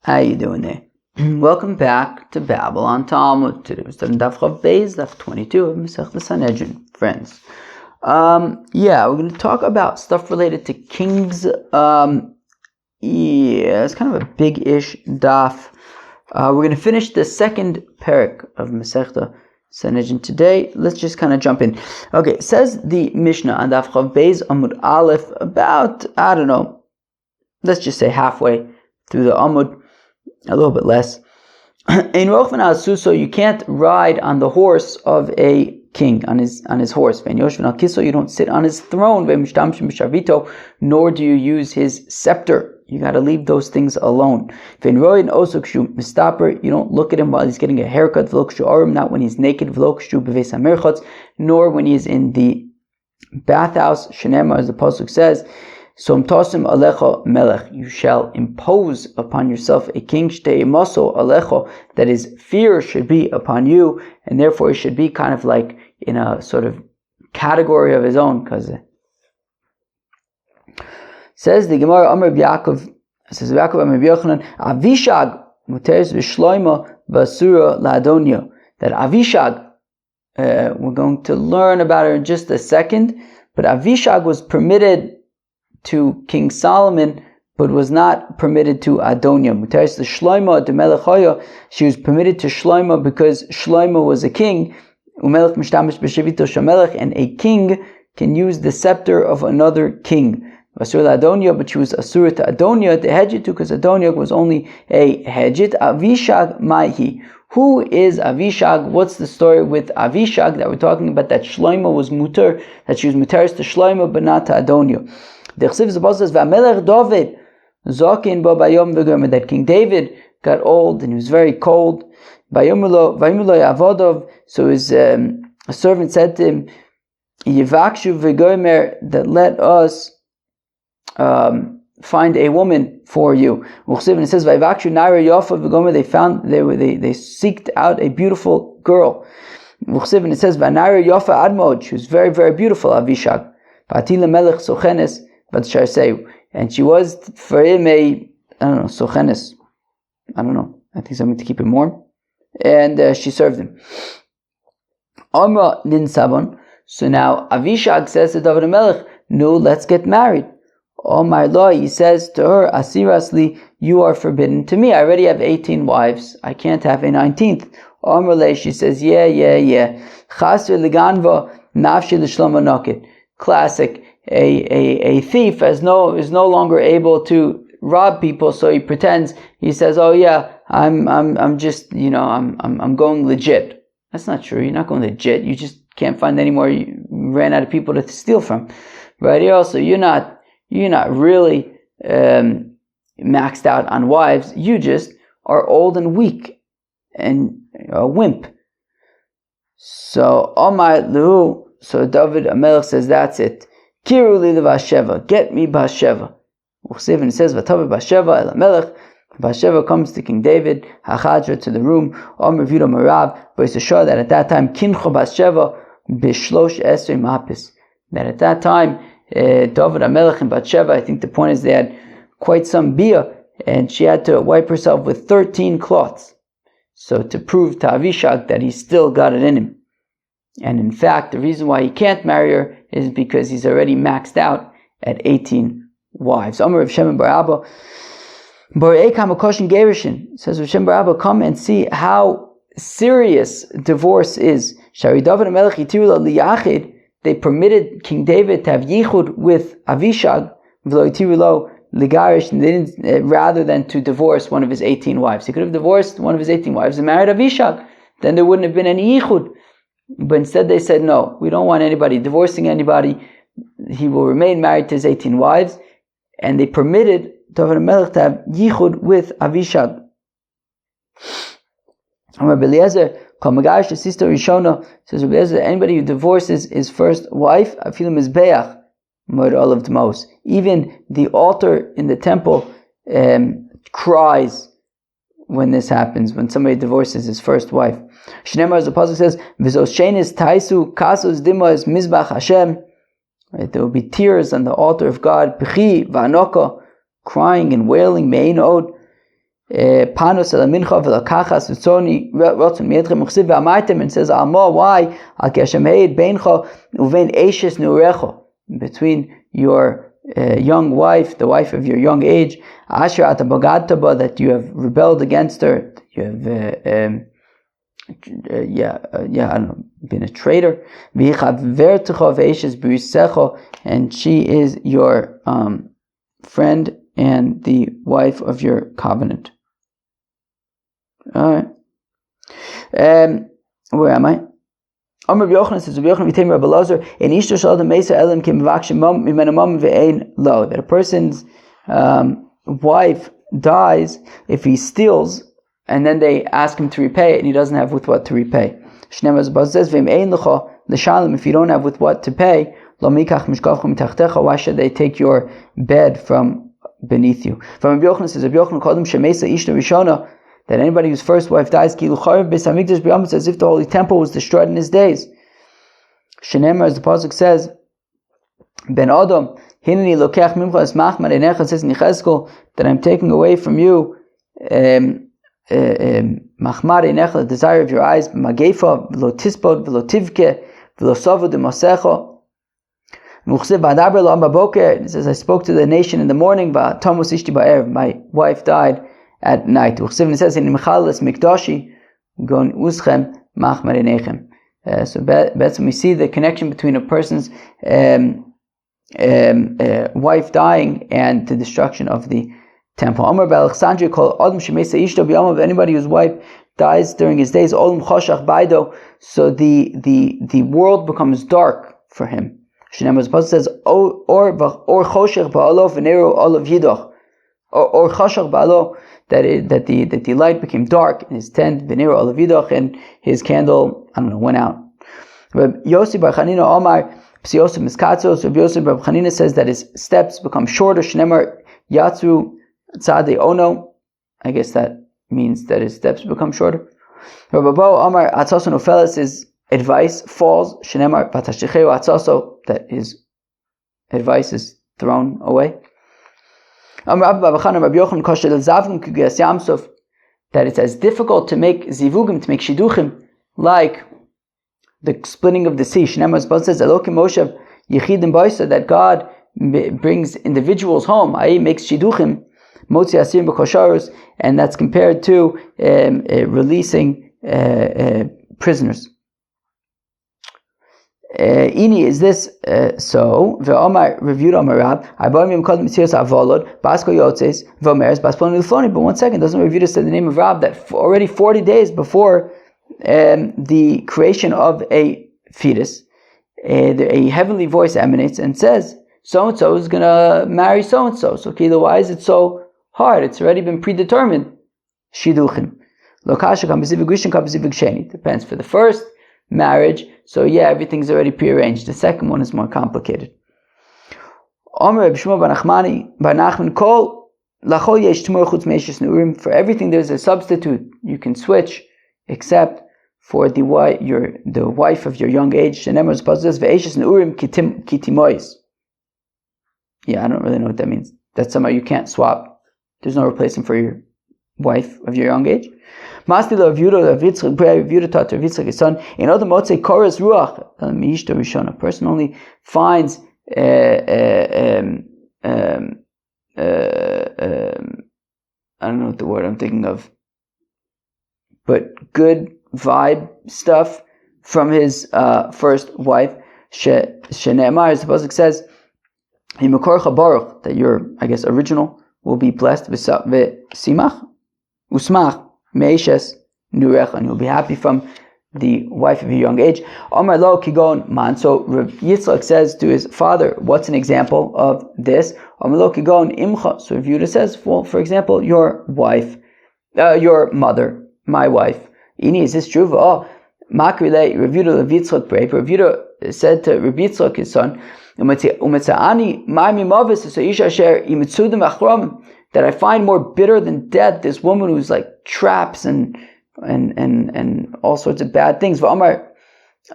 How you doing there? Welcome back to Babylon Talmud. Today we're studying Daf Chav Beis, Daf 22 of Masechta Sanhedrin, friends. We're going to talk about stuff related to kings. It's kind of a big-ish daf. We're going to finish the second parak of Masechta Sanhedrin today. Let's just kind of jump in. Okay, it says the Mishnah on Daf Chav Beis Amud Aleph, about, let's just say halfway through the Amud, a little bit less. In Rochvan al-Suso, you can't ride on the horse of a king, on his horse. You don't sit on his throne, nor do you use his scepter. You got to leave those things alone. You don't look at him while he's getting a haircut, not when he's naked, nor when he's in the bathhouse. Shenema, as the pasuk says, Somtosim alecha melech, you shall impose upon yourself a king, shteimaso alecha, that his fear should be upon you, and therefore he should be kind of like in a sort of category of his own. Because says the Gemara, Amar Yaakov, says Yaakov Amar Yochanan, Avishag muteres v'shloima basura la'adonia. That Avishag, we're going to learn about her in just a second, but Avishag was permitted to King Solomon, but was not permitted to Adonia. Muteres the Shloima de Melech, she was permitted to Shloima because Shloima was a king. Umelech mishtamish b'shevito shamelech, and a king can use the scepter of another king. Asur Adonia, but she was Asura to Adonia, the Hedjit, because Adonia was only a Hedjit. Avishag Maihi. Who is Avishag? What's the story with Avishag that we're talking about? That Shloima was muter, that she was muteres to Shloima, but not to Adonia. The Chsiv Zabal says, "V'amelech David zokin bo bayom v'gomer." That King David got old and he was very cold. Vayimulo yavodov. So his a servant said to him, "Yivakshu v'gomer," that let us find a woman for you. And it says, "Vayivakshu naira yofa v'gomer." They seeked out a beautiful girl. And it says, "V'naira yofa admod." She was very, very beautiful. Avishag. V'atila melech sochenes. And she was for him sochenes. I think something to keep him warm. And she served him. Amra nin sabon. So now Avishag says to David HaMelech, "No, let's get married." Omar lo, he says to her, "Asirasli, you are forbidden to me. I already have 18 wives. I can't have a 19th. Omar le, she says, yeah. Chasr liganva nafshi l'shlomo nokit. Classic. A thief is no longer able to rob people, so he pretends. He says, "Oh yeah, I'm just I'm going legit." That's not true. You're not going legit. You just can't find any more. You ran out of people to steal from, right? Here also, you're not really maxed out on wives. You just are old and weak and a wimp. So Omar Luhu. So David HaMelech says, "That's it. Kiru li Basheva, get me Basheva." And it says, "V'tav Basheva el Melech." Basheva comes to King David, Hachadra, to the room. Omer Vido Marav, but it's to show that at that time, Kincho Basheva b'shlosh esrei mapis. That at that time, David HaMelech and Basheva, I think the point is they had quite some bia, and she had to wipe herself with 13 cloths. So to prove to Avishag that he still got it in him. And in fact, the reason why he can't marry her is because he's already maxed out at 18 wives. Amar Rav Shem bar Abba, Borei Kamakoshin Gerishin, says Rav Shem bar Abba, come and see how serious divorce is. Shari David HaMelech itiru lo liyachid, they permitted King David to have yichud with Avishag, v'lo itiru lo ligarish, and they didn't, rather than to divorce one of his 18 wives. He could have divorced one of his 18 wives and married Avishag. Then there wouldn't have been any yichud. But instead they said, no, we don't want anybody divorcing anybody. He will remain married to his 18 wives. And they permitted David HaMelech to have yichud with Avishag. Amar Beliezer, Kol Megarish the sister Rishona, says Beliezer, anybody who divorces his first wife, Afilu Mizbeach, murder all of the most. Even the altar in the temple cries when this happens, when somebody divorces his first wife. Shnemar, as the pasuk says, "V'zoshenis taisu kasos dimos mizbach Hashem." Right, there will be tears on the altar of God. B'chi v'anoka, crying and wailing. Mein od Panos el mincha v'lakachas v'tzoni rotzon mietchem uchsiv v'amartem, and says Alma, why? Al keshem heid beincha uvein eishes nurecho, between your young wife, the wife of your young age, asher ata bogadta, that you have rebelled against her, you have I don't know, been a traitor, and she is your friend and the wife of your covenant. Alright. Where am I? Amr Yochanan says, that a person's wife dies if he steals, and then they ask him to repay it, and he doesn't have with what to repay. Shneimah says, if you don't have with what to pay, why should they take your bed from beneath you? From Rabbi Yochanan says, that anybody whose first wife dies, as if the holy temple was destroyed in his days. Shneimah, as the pasuk says, Ben Adam, hineni lokech mimcha es machmar einecha, says in Yechezkel, that I'm taking away from you machmar einecha, the desire of your eyes, magefa v'lo tispod v'lo tivke v'lo sovu d'masecha. It says, I spoke to the nation in the morning, my wife died at night. It says, so that's when we see the connection between a person's wife dying and the destruction of the temple. Anybody whose wife dies during his days, so the world becomes dark for him. Shneimah, the pasuk says, or choshech ba'alo v'neru olav yidach, or choshech ba'alo, that the light became dark in his tent, v'neru olav yidach, and his candle, went out. Rabbi Yossi bar Chanina Omar psiyosim miskatzos. Rabbi Yossi bar Chanina says that his steps become shorter. Shneimah yatzu tzadei ono. I guess that means that his steps become shorter. Rabbi Bo Omar atzason ofeles, is advice falls. Shneimah patashcheu atzaso, that his advice is thrown away. That it's as difficult to make zivugim, to make shidduchim, like the splitting of the sea. Shneimah says, that God brings individuals home, i.e. makes shidduchim, motzi asirim b'kosharos, and that's compared to releasing prisoners. Ini, is this so? Ve'omar reviewed Omarab. Abayim called Messias Avolod. Basko Yotzes. Vomeres Baspon Ilfoni. But 1 second, doesn't Reviewed say the name of Rab that already 40 days before the creation of a fetus, a heavenly voice emanates and says, so and so is gonna marry so and so. So Kilo, why is it so hard? It's already been predetermined. Shiduchim. Lokasha Kambisiv Grishin Kambisiv Sheni. Depends for the first marriage, so everything's already prearranged. The second one is more complicated. For everything there's a substitute. You can switch, except for the wife of your young age. I don't really know what that means. That's somehow you can't swap. There's no replacement for your wife of your young age. In other motzei koras ruach, a person only finds I don't know what the word I'm thinking of, but good vibe stuff from his first wife. Shene'emar, as the pasuk says, that your, original will be blessed. V'simach usmach meishes nurecha, and you'll be happy from the wife of your young age. Omar lo kigon man. So Rav Yitzchak says to his father, what's an example of this? Omar lo kigon imcha. So Rav Yehuda says, well, for example, your wife, your mother, my wife. Ini, is this true? Oh, makrile Rav Yehuda Rav Yitzchak brave. Rav Yehuda said to Rav Yitzchak, his son, that I find more bitter than death this woman who's like traps and all sorts of bad things. V'amar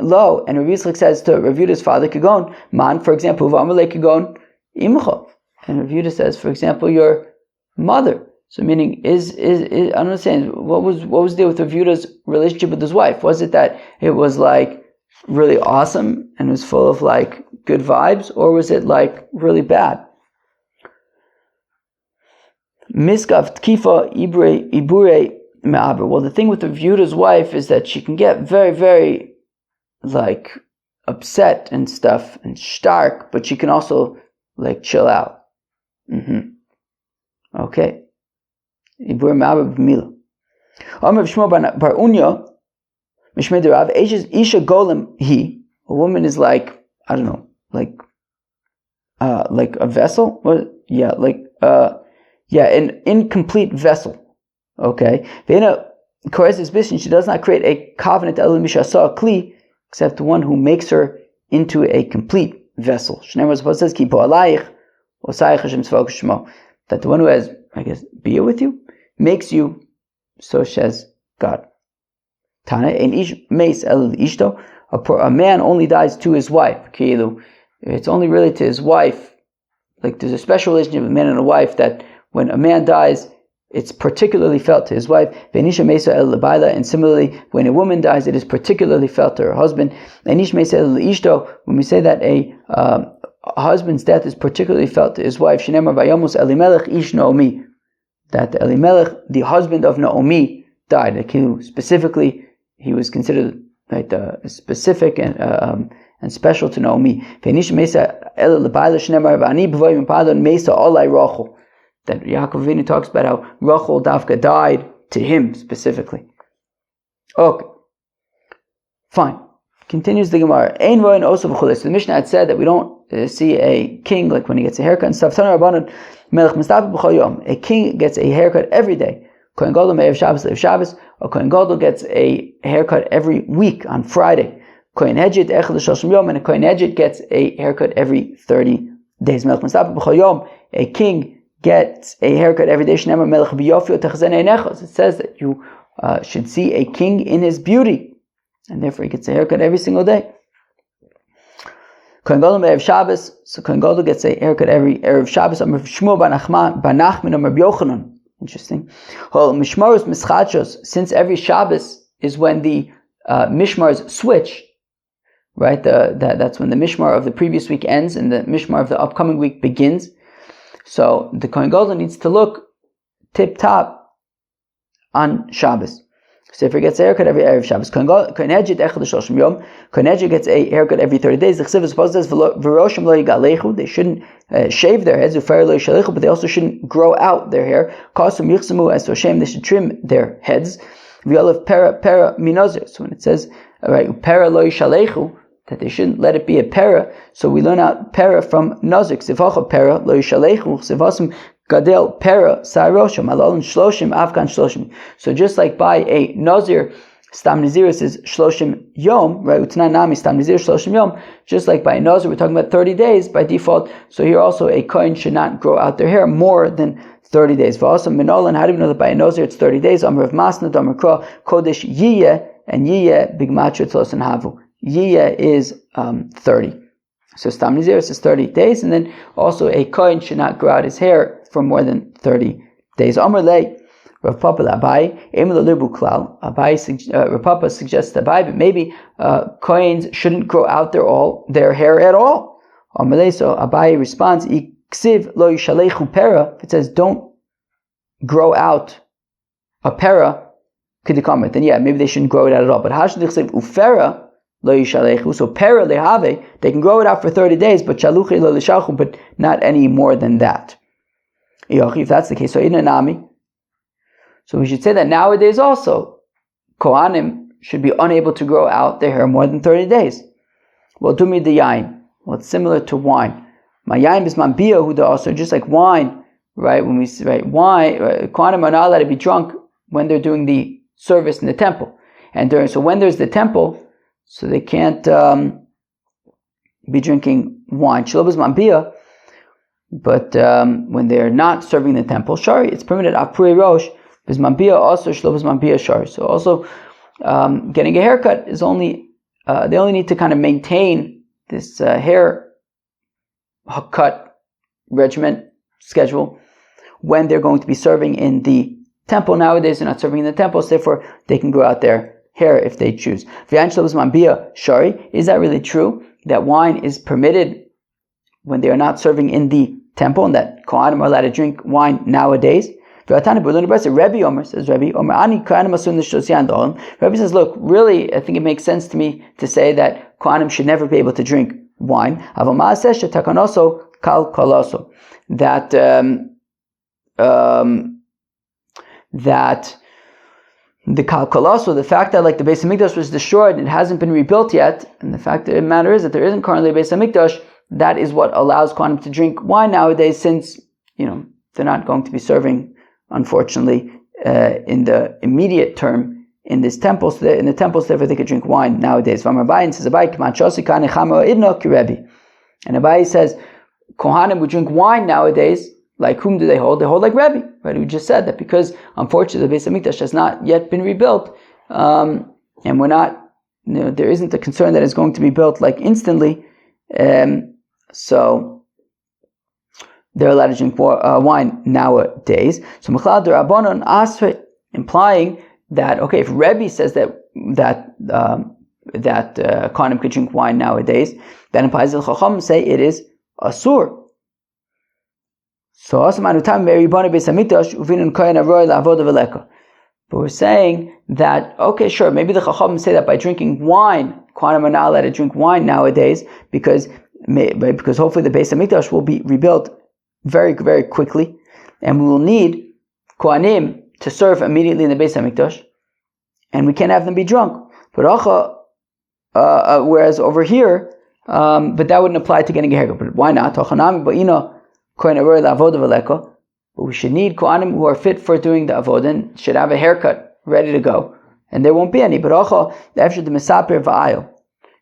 lo, and Rav Yitzchak says to Rav Yehuda's father, Kigon man, for example, V'amar le Kigon imcha, and Rav Yehuda says, for example, your mother. So meaning is I don't understand what was the deal with Rav Yehuda's relationship with his wife? Was it that it was like really awesome and it was full of like good vibes, or was it like really bad? Miskav tkifa ibure me'aber. Well, the thing with Rav Yehuda's wife is that she can get very, very like upset and stuff and stark, but she can also like chill out. Okay. Ibure me'aber b'mila. Amar Shmuel bar Unya mishmei derav isha golem he. A woman is like, I don't know, like a vessel. What? Yeah, like an incomplete vessel. Okay. Ve'ena koreses bishin. She does not create a covenant elu mishasa kli, except the one who makes her into a complete vessel. Shneimar says ki po'alayich osayich Hashem tzvok shmo. That the one who has, I guess, bia with you makes you, so says God. Tana ein ish meis el ishto. A man only dies to his wife. Ki'ilu. It's only really to his wife. Like there's a special relationship with a man and a wife that when a man dies, it's particularly felt to his wife. Ve'nisha meisa el lebaila. And similarly, when a woman dies, it is particularly felt to her husband. Ve'nish meisa el ishto. When we say that a husband's death is particularly felt to his wife, Shinemar vayomus Elimelech ish Naomi. That Elimelech, the husband of Naomi, died. Like specifically, he was considered right specific and special to Naomi. That Yaakov Avinu talks about how Rachel Davka died to him specifically. Okay, fine. Continues the Gemara. Ein roin osav chules. The Mishnah had said that we don't see a king like when he gets a haircut and stuff. A king gets a haircut every day. Kohen Gadol me'erev Shabbos le'erev Shabbos. A Kohen Gadol gets a haircut every week on Friday. Kohen Hedjit echad l'shoshim yom, and a Kohen Hedjit gets a haircut every 30 days. A king gets a haircut every day. It says that you should see a king in his beauty, and therefore he gets a haircut every single day. Kohen Gadol me'erev Shabbos, so Kohen Gadol gets a haircut every Erev Shabbos. Amar Shmuel bar Nachman Amar Yochanan. Interesting. Since every Shabbos is when the Mishmars switch, right? That's when the Mishmar of the previous week ends and the Mishmar of the upcoming week begins. So the Kohen Gadol needs to look tip-top on Shabbos. So if he gets a haircut every Erev Shabbos, Kohen Hedjit echad l'shoshim yom. Kohen Hedjit gets a haircut every 30 days. The Chesiv is supposed to say, v'roshim lo yigalechu. They shouldn't shave their heads, u'fer lo yishalechu, but they also shouldn't grow out their hair. Kasum yichsemu es Hashem. They should trim their heads. V'yolav para minozir. So when it says, right, u'pera lo yishalechu, that they shouldn't let it be a para. So we learn out para from nazir. Sivacha para lo yishalechu. Sivasum gadel para sa'roshim alon shloshim afkan shloshim. So just like by a nazir, stam naziris is shloshim yom, right? Utnan nami stam nazir shloshim yom. Just like by a nazir, we're talking about 30 days by default. So here also a kohen should not grow out their hair more than 30 days. V'asam minolan. How do we know that by a nazir it's 30 days? Amar of masna, amar kra kodesh yiyeh, and yiyeh bigmatcha tzos and havu. Yiyeh is 30. So Stam Naziris is 30 days, and then also a kohen should not grow out his hair for more than 30 days. Amar lei Rav Papa Abai Emel Libu Klal. Rav Papa suggests Abai, but maybe kohens shouldn't grow out their hair at all. Amar lei, so Abai responds, Iksiv lo yishalechu pera. If it says don't grow out a pera, kidikamer, then yeah, maybe they shouldn't grow it out at all. But how should they say ufera? Lo yishalechu. So pera lehave, they can grow it out for 30 days, but shaluchi lo lishalchu, but not any more than that. If that's the case, so inanami. So we should say that nowadays also, kohanim should be unable to grow out their hair more than 30 days. Well, dumi de yain. Well, it's similar to wine. My yain is mambia huda also, just like wine, right? When we say right, wine, kohanim are not allowed to be drunk when they're doing the service in the temple, so when there's the temple. So they can't be drinking wine. Shilobas mambia, but when they're not serving the temple, shari, it's permitted. Apuri rosh, because mambia also shilobas mambia shari. So also getting a haircut is only they only need to kind of maintain this hair cut regimen schedule when they're going to be serving in the temple. Nowadays they're not serving in the temple, so therefore they can grow out their hair if they choose. Is that really true, that wine is permitted when they are not serving in the temple, and that Kohanim are allowed to drink wine nowadays? Rebbe Omer says, Rebbe says, look, really, I think it makes sense to me to say that Kohanim should never be able to drink wine. That the kalkalaso, the fact that like the Beis Hamikdash was destroyed and it hasn't been rebuilt yet, and the fact of the matter is that there isn't currently a Beis Hamikdash, that is what allows Kohanim to drink wine nowadays, since they're not going to be serving, unfortunately, in the immediate term in this temple. So in the temples, therefore they could drink wine nowadays. And Abai says Kohanim would drink wine nowadays. Like whom do they hold? They hold like Rebbe, right? We just said that because unfortunately the Beis Hamikdash has not yet been rebuilt, and we're not, there isn't a concern that it's going to be built like instantly, so they're allowed to drink wine nowadays. So Mechlal D'Rabbanan Asrei, implying that if Rebbe says that Kohanim could drink wine nowadays, then implies that Chacham say it is asur. So but we're saying that, sure, maybe the Chacham say that by drinking wine, Kohanim are not allowed to drink wine nowadays because hopefully the Beis Hamikdash will be rebuilt very, very quickly, and we will need Kohanim to serve immediately in the Beis Hamikdash, and we can't have them be drunk. But whereas over here, but that wouldn't apply to getting a haircut. But why not? But we should need Kohanim who are fit for doing the avodah and should have a haircut ready to go, and there won't be any. But but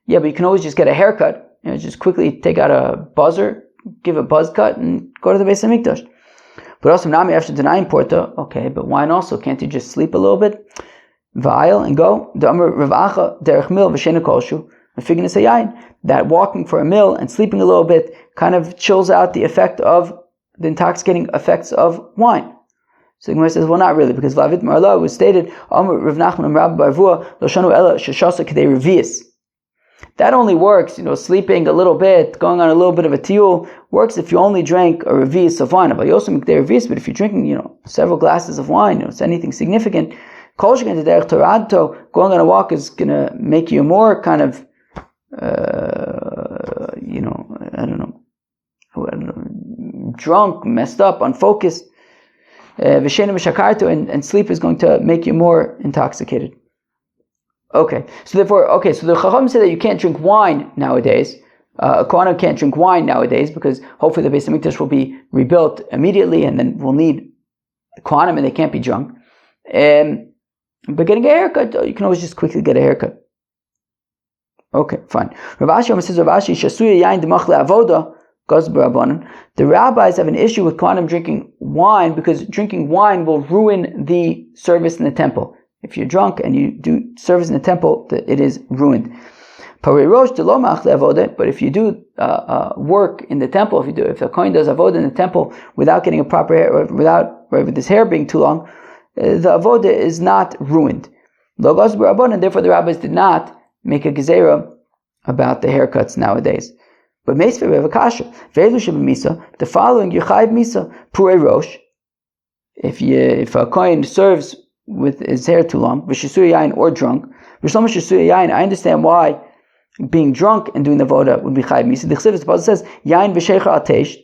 you can always just get a haircut. Just quickly take out a buzzer, give a buzz cut, and go to the Beis Hamikdash. But also nami after denying porta. Okay, but wine also, can't you just sleep a little bit, va'ayil, and go? The Amar Rav Acha derech mil v'shena kolshu. That walking for a meal and sleeping a little bit kind of chills out the effect of the intoxicating effects of wine. So the Gemara says, well, not really, because Vlavit Marla was stated, that only works, sleeping a little bit, going on a little bit of a tiyul, works if you only drank a revius of wine. But if you're drinking, several glasses of wine, it's anything significant, going on a walk is going to make you more kind of drunk, messed up, unfocused, and sleep is going to make you more intoxicated. So the Chacham say that you can't drink wine nowadays. Kohanim can't drink wine nowadays because hopefully the Beis Hamikdash will be rebuilt immediately, and then we'll need Kohanim and they can't be drunk. But getting a haircut, you can always just quickly get a haircut. Okay, fine. Rav Ashi says, the rabbis have an issue with Kohanim drinking wine because drinking wine will ruin the service in the temple. If you're drunk and you do service in the temple, it is ruined. But if you do work in the temple, if the Kohen does avodah in the temple without getting a proper hair, or with his hair being too long, the avodah is not ruined. And therefore the rabbis did not make a gezerah about the haircuts nowadays. But Meisvei, we have a kasha. The following, Yechayiv Misa, Purei Rosh. If a Kohen serves with his hair too long, V'Shisui Yain, or drunk, V'Shloma Shisui Yain, I understand why being drunk and doing the voda would be Chayiv Misa. The Chsivus says, Yain V'Sheicha Atesh,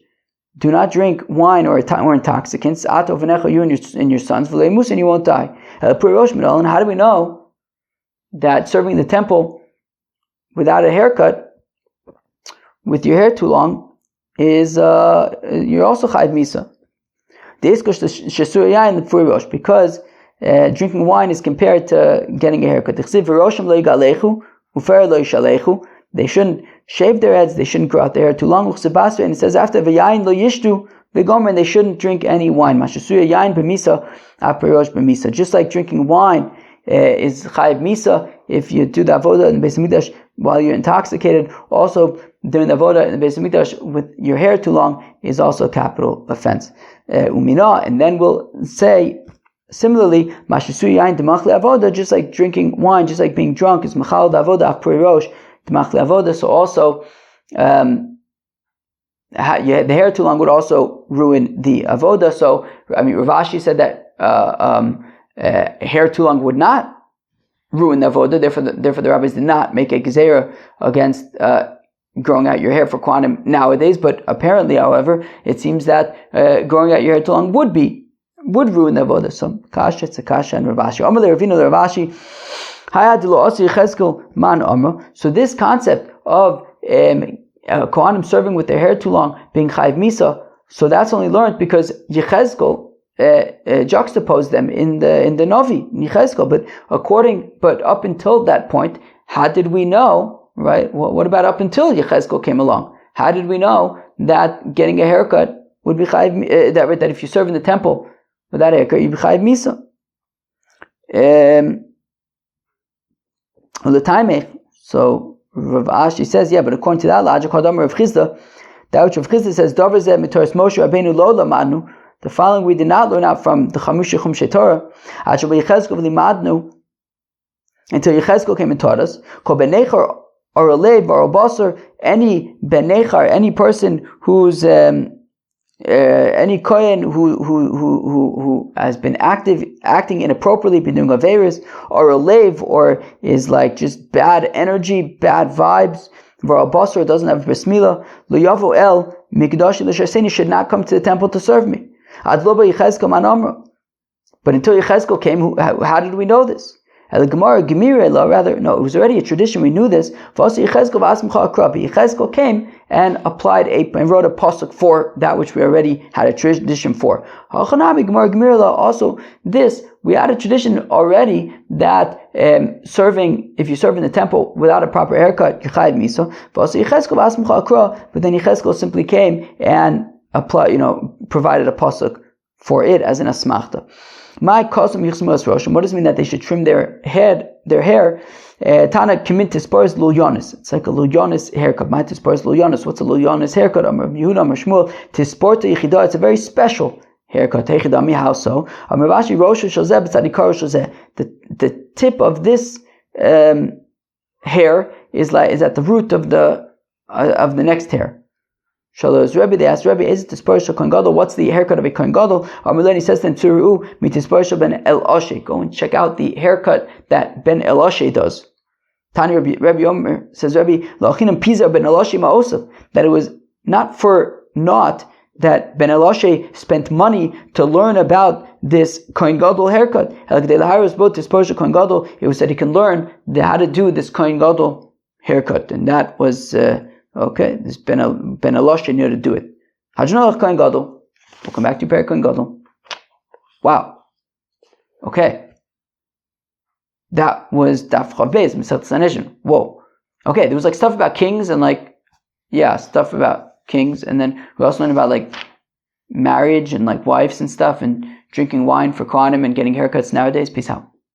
do not drink wine or intoxicants, Ato V'Necha, you and your sons, V'Lei Musa, and you won't die. Purei Rosh Midol, and how do we know that serving the temple without a haircut, with your hair too long, is you're also Chayiv Misa? Because drinking wine is compared to getting a haircut. They shouldn't shave their heads, they shouldn't grow out their hair too long. And it says after and they shouldn't drink any wine. Just like drinking wine is Chayiv Misa, if you do the avodah in Beis Hamikdash while you're intoxicated, also during the avodah in the Beis Hamikdash with your hair too long is also a capital offense. Umina, and then we'll say similarly, mashisu yain demachli avodah, just like drinking wine, just like being drunk, is machal avodah af pri rosh demachli avodah. So also, the hair too long would also ruin the avodah. So Rav Ashi said that hair too long would not ruin the avodah. Therefore, the rabbis did not make a gezerah against growing out your hair for Kohanim nowadays. But apparently, however, it seems that growing out your hair too long would ruin the avodah. So kasha, it's a kasha, and Rav Ashi. Amalei Ravina Rav Ashi. So this concept of Kohanim serving with their hair too long being chayiv misa, so that's only learned because Yechezkel juxtaposed them in the Novi, Yechezkel. But up until that point, how did we know? Right? What about up until Yechezkel came along? How did we know that getting a haircut would be chayiv? That if you serve in the temple without a haircut, you'd be chayiv misa. So Rav Ashi says, yeah, but according to that logic, Hadam Rav Chizda, that which Rav Chizda says, Davar zeh mitoras Moshe Rabbeinu lo lamadnu, the following we did not learn out from the Chamush Chumshei Torah, until Yechezkel came and taught us. Kol benechar or alev or basar, any benechar, any person who's any kohen who has been acting inappropriately, been doing averis, or a lave, or is like just bad energy, bad vibes, v'al basar doesn't have bris milah, lo yavo el mikdashi l'shaseni, should not come to the temple to serve me. Ad lo b'Yechezkel man amra. But until Yechezkel came, how did we know this? El Gemara rather, no, it was already a tradition. We knew this. Yechezkel came and applied and wrote a pasuk for that which we already had a tradition for. Also, this we had a tradition already that serving, if you serve in the temple without a proper haircut, you're chayiv misa. But then Yechezkel simply came and provided a pasuk for it as an asmachta. My custom yichsmus roshim. What does it mean that they should trim their hair? Tana commit to spurs lul yonis. It's like a lul yonis haircut. My to spurs lul yonis. What's a lul yonis haircut? Amar Yehuda, Amar Shmuel. To sport to yichida. It's a very special haircut. Yichida mi how so? Amar Rashi roshu shozeh b'tzadikar shozeh. The tip of this hair is at the root of the next hair. Shalosh Rebbe, they asked Rebbe, is it tisparshal kohen gadol? What's the haircut of a kohen gadol? Amaleni says then Tzuru mi tisparshal ben El Oshe. Go and check out the haircut that Ben El Oshe does. Tani Rebbe Yomer says Rebbe lachinam pizar ben El Oshe ma'osav, that it was not for naught that Ben El Oshe spent money to learn about this kohen gadol haircut. It was that he can learn how to do this kohen gadol haircut, and that was. Okay, this Ben Elosh knew to do it. Hajnalach Kohen Gadol. We'll come back to Perek Kohen Gadol. Wow. Okay. That was Daf Chavez, Masechet Sanhedrin. Whoa. Okay, there was stuff about kings and stuff about kings, and then we also learned about marriage and wives and stuff, and drinking wine for Kohanim and getting haircuts nowadays. Peace out.